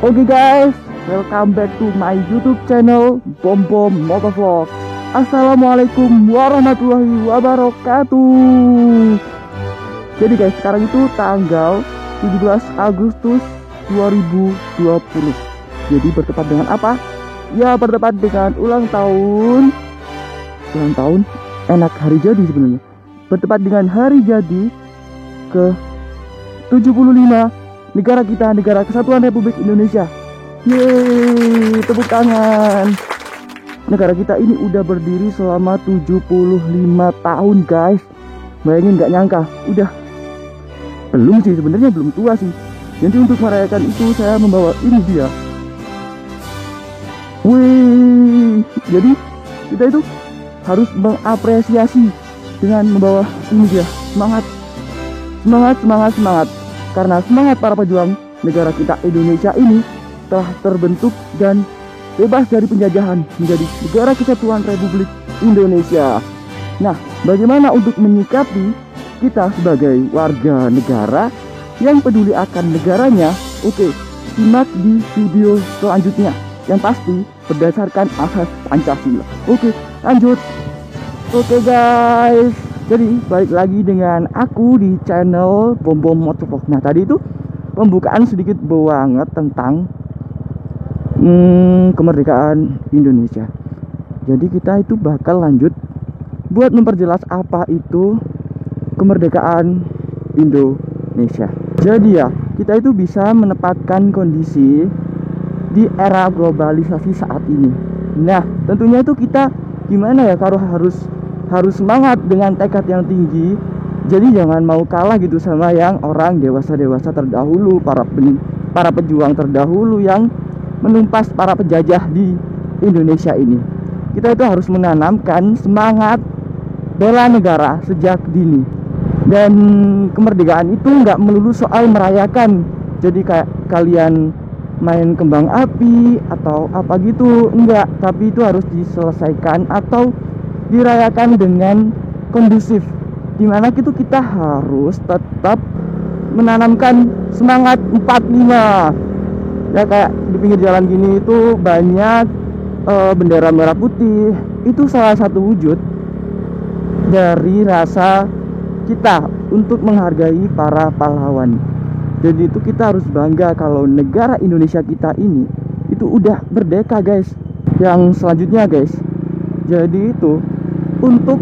Oke guys, welcome back to my YouTube channel Bom Bom Motovlog. Assalamualaikum warahmatullahi wabarakatuh. Jadi guys, sekarang itu tanggal 17 Agustus 2020. Jadi bertepat dengan apa? Ya, bertepat dengan ulang tahun. Enak, hari jadi sebenarnya. Bertepat dengan hari jadi ke 75 negara kita, Negara Kesatuan Republik Indonesia. Yeay, tepuk tangan. Negara kita ini udah berdiri selama 75 tahun guys. Bayangin, gak nyangka. Udah, belum sih sebenarnya, belum tua sih. Jadi untuk merayakan itu saya membawa ini dia. Wih, jadi kita itu harus mengapresiasi dengan membawa ini dia. Semangat. Karena semangat para pejuang negara kita Indonesia ini telah terbentuk dan bebas dari penjajahan menjadi Negara Kesatuan Republik Indonesia. Nah, bagaimana untuk menyikapi kita sebagai warga negara yang peduli akan negaranya? Oke, simak di video selanjutnya yang pasti berdasarkan asas Pancasila. Oke, lanjut. Oke guys, jadi balik lagi dengan aku di channel Bom Bom Motovlog. Nah, tadi itu pembukaan sedikit banget tentang kemerdekaan Indonesia. Jadi kita itu bakal lanjut buat memperjelas apa itu kemerdekaan Indonesia. Jadi ya, kita itu bisa menempatkan kondisi di era globalisasi saat ini. Nah, tentunya itu kita gimana ya, kalau harus semangat dengan tekad yang tinggi. Jadi jangan mau kalah gitu sama yang orang dewasa terdahulu, para pejuang terdahulu yang menumpas para penjajah di Indonesia ini. Kita itu harus menanamkan semangat bela negara sejak dini. Dan kemerdekaan itu nggak melulu soal merayakan. Jadi kayak kalian main kembang api atau apa gitu, enggak, tapi itu harus diselesaikan atau dirayakan dengan kondusif, dimana itu kita harus tetap menanamkan semangat 45. Ya, kayak di pinggir jalan gini itu banyak bendera merah putih. Itu salah satu wujud dari rasa kita untuk menghargai para pahlawan. Jadi itu kita harus bangga kalau negara Indonesia kita ini itu udah merdeka guys. Yang selanjutnya guys, jadi itu untuk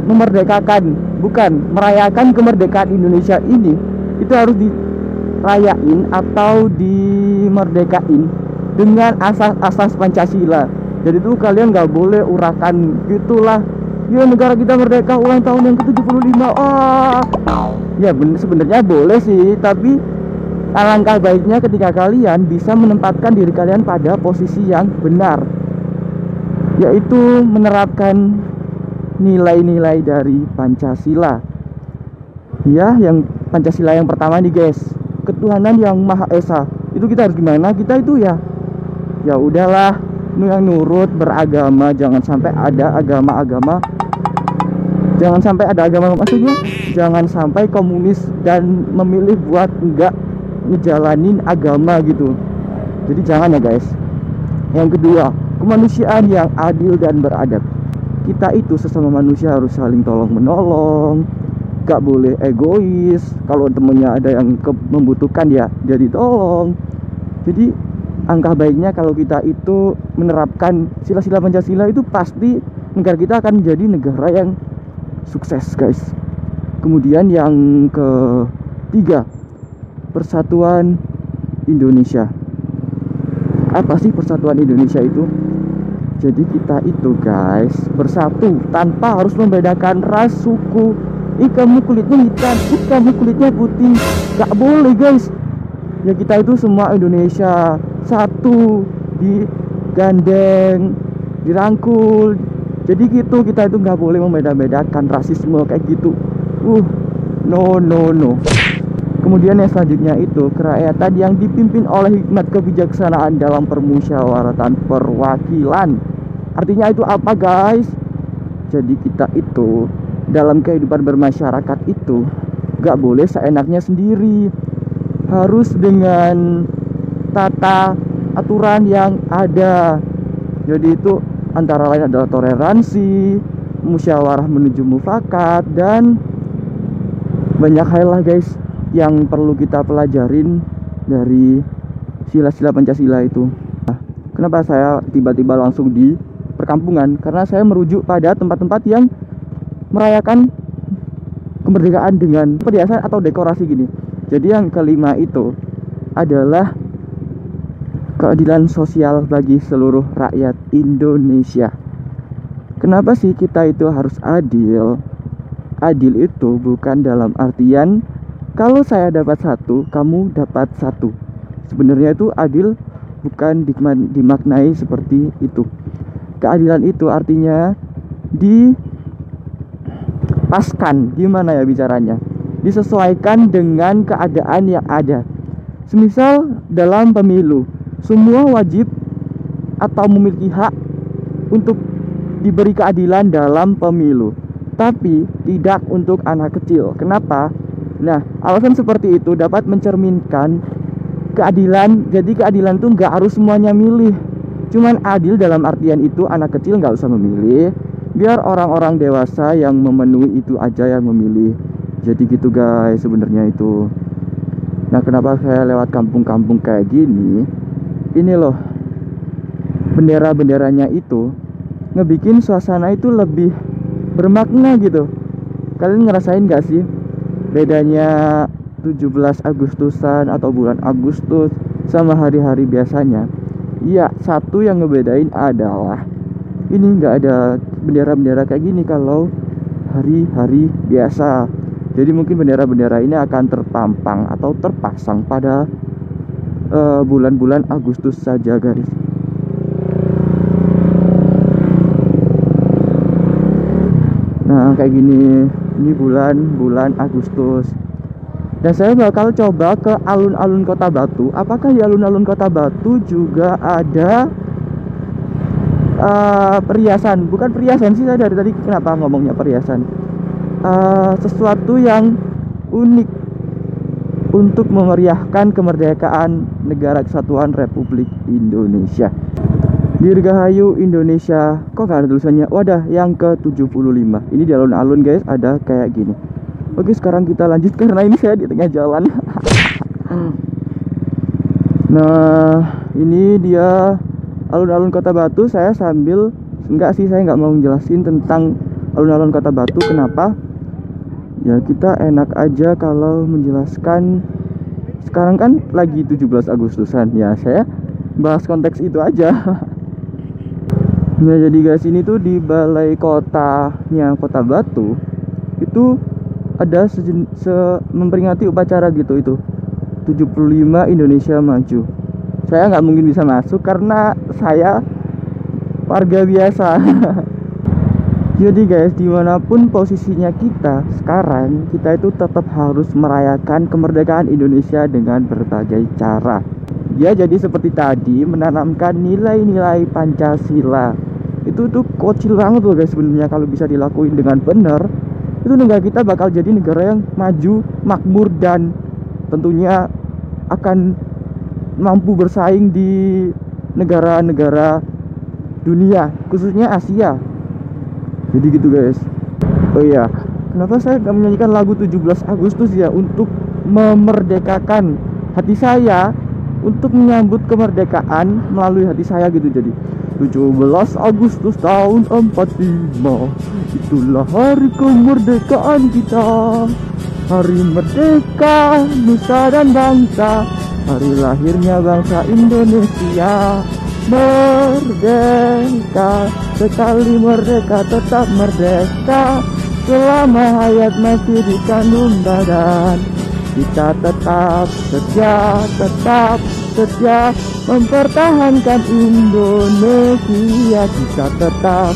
memerdekakan, bukan merayakan kemerdekaan Indonesia ini, itu harus dirayain atau dimerdekain dengan asas-asas Pancasila. Jadi itu kalian nggak boleh urakan gitulah, ya negara kita merdeka ulang tahun yang ke-75. Ya sebenarnya boleh sih, tapi alangkah baiknya ketika kalian bisa menempatkan diri kalian pada posisi yang benar, yaitu menerapkan nilai-nilai dari Pancasila. Ya, yang Pancasila yang pertama nih guys, ketuhanan yang Maha Esa. Itu kita harus gimana? Kita itu ya udahlah, yang nurut beragama, jangan sampai ada agama maksudnya jangan sampai komunis dan memilih buat enggak ngejalanin agama gitu. Jadi jangan ya guys. Yang kedua, kemanusiaan yang adil dan beradab. Kita itu sesama manusia harus saling tolong menolong, gak boleh egois. Kalau temennya ada yang membutuhkan ya jadi tolong. Jadi angka baiknya kalau kita itu menerapkan sila-sila Pancasila, itu pasti negara kita akan menjadi negara yang sukses guys. Kemudian yang ketiga, Persatuan Indonesia. Apa sih Persatuan Indonesia itu? Jadi kita itu guys bersatu tanpa harus membedakan ras, suku. Kamu kulitnya hitam, kamu kulitnya putih, gak boleh guys. Ya kita itu semua Indonesia satu, digandeng, dirangkul. Jadi gitu, kita itu gak boleh membeda-bedakan rasisme kayak gitu. No. Kemudian yang selanjutnya itu kerakyatan yang dipimpin oleh hikmat kebijaksanaan dalam permusyawaratan perwakilan. Artinya itu apa guys? Jadi kita itu dalam kehidupan bermasyarakat itu gak boleh seenaknya sendiri, harus dengan tata aturan yang ada. Jadi itu antara lain adalah toleransi, musyawarah menuju mufakat, dan banyak hal lah guys yang perlu kita pelajarin dari sila-sila Pancasila itu. Nah, kenapa saya tiba-tiba langsung di perkampungan? Karena saya merujuk pada tempat-tempat yang merayakan kemerdekaan dengan perhiasan atau dekorasi gini. Jadi yang kelima itu adalah keadilan sosial bagi seluruh rakyat Indonesia. Kenapa sih kita itu harus adil? Adil itu bukan dalam artian kalau saya dapat satu, kamu dapat satu. Sebenarnya itu adil bukan dimaknai seperti itu. Keadilan itu artinya dipaskan, gimana ya bicaranya? Disesuaikan dengan keadaan yang ada. Semisal dalam pemilu, semua wajib atau memiliki hak untuk diberi keadilan dalam pemilu, tapi tidak untuk anak kecil. Kenapa? Nah, alasan seperti itu dapat mencerminkan keadilan. Jadi keadilan tuh nggak harus semuanya milih. Cuman adil dalam artian itu anak kecil nggak usah memilih, biar orang-orang dewasa yang memenuhi itu aja yang memilih. Jadi gitu guys sebenarnya itu. Nah, kenapa saya lewat kampung-kampung kayak gini? Ini loh, bendera-benderanya itu ngebikin suasana itu lebih bermakna gitu. Kalian ngerasain gak sih bedanya 17 Agustusan atau bulan Agustus sama hari-hari biasanya? Iya, satu yang ngebedain adalah ini nggak ada bendera-bendera kayak gini kalau hari-hari biasa. Jadi mungkin bendera-bendera ini akan terpampang atau terpasang pada bulan-bulan Agustus saja guys. Nah kayak gini, ini bulan Agustus. Dan saya bakal coba ke alun-alun Kota Batu. Apakah di alun-alun Kota Batu juga ada perhiasan? Bukan perhiasan sih, saya dari tadi kenapa ngomongnya perhiasan, sesuatu yang unik untuk memeriahkan kemerdekaan Negara Kesatuan Republik Indonesia. Dirgahayu Indonesia. Kok gak ada tulisannya? Wadah, yang ke-75. Ini di alun-alun guys, ada kayak gini. Oke, sekarang kita lanjut karena ini saya di tengah jalan. Nah, ini dia alun-alun Kota Batu. Saya sambil saya nggak mau menjelasin tentang alun-alun Kota Batu. Kenapa? Ya kita enak aja kalau menjelaskan. Sekarang kan lagi 17 Agustusan. Ya saya bahas konteks itu aja. Nah jadi guys, ini tuh di balai kotanya Kota Batu itu ada memperingati upacara gitu, itu 75 Indonesia Maju. Saya nggak mungkin bisa masuk karena saya warga biasa. Jadi guys, dimanapun posisinya kita sekarang, kita itu tetap harus merayakan kemerdekaan Indonesia dengan berbagai cara. Ya jadi seperti tadi, menanamkan nilai-nilai Pancasila. Itu tuh kecil banget loh guys sebenarnya. Kalau bisa dilakuin dengan benar, itu negara kita bakal jadi negara yang maju, makmur, dan tentunya akan mampu bersaing di negara-negara dunia, khususnya Asia. Jadi gitu guys. Oh iya, kenapa saya gak menyanyikan lagu 17 Agustus ya? Untuk memerdekakan hati saya, untuk menyambut kemerdekaan melalui hati saya gitu. Jadi 17 Agustus tahun 45, itulah hari kemerdekaan kita. Hari merdeka nusa dan bangsa, hari lahirnya bangsa Indonesia. Merdeka, sekali merdeka tetap merdeka. Selama hayat masih di kandung badan, kita tetap setia mempertahankan Indonesia. Kita tetap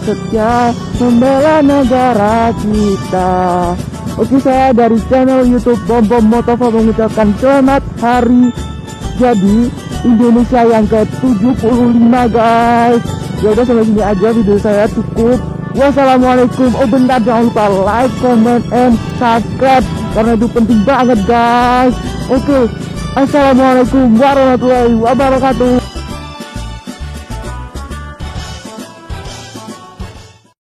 setia membela negara kita. Oke, saya dari channel YouTube Bom Bom Motovo mengucapkan selamat hari jadi Indonesia yang ke-75 guys. Ya udah, sampai sini aja video saya, cukup. Wassalamualaikum. Oh bentar, jangan lupa like, comment, and subscribe karena itu penting banget guys. Oke, Assalamualaikum warahmatullahi wabarakatuh.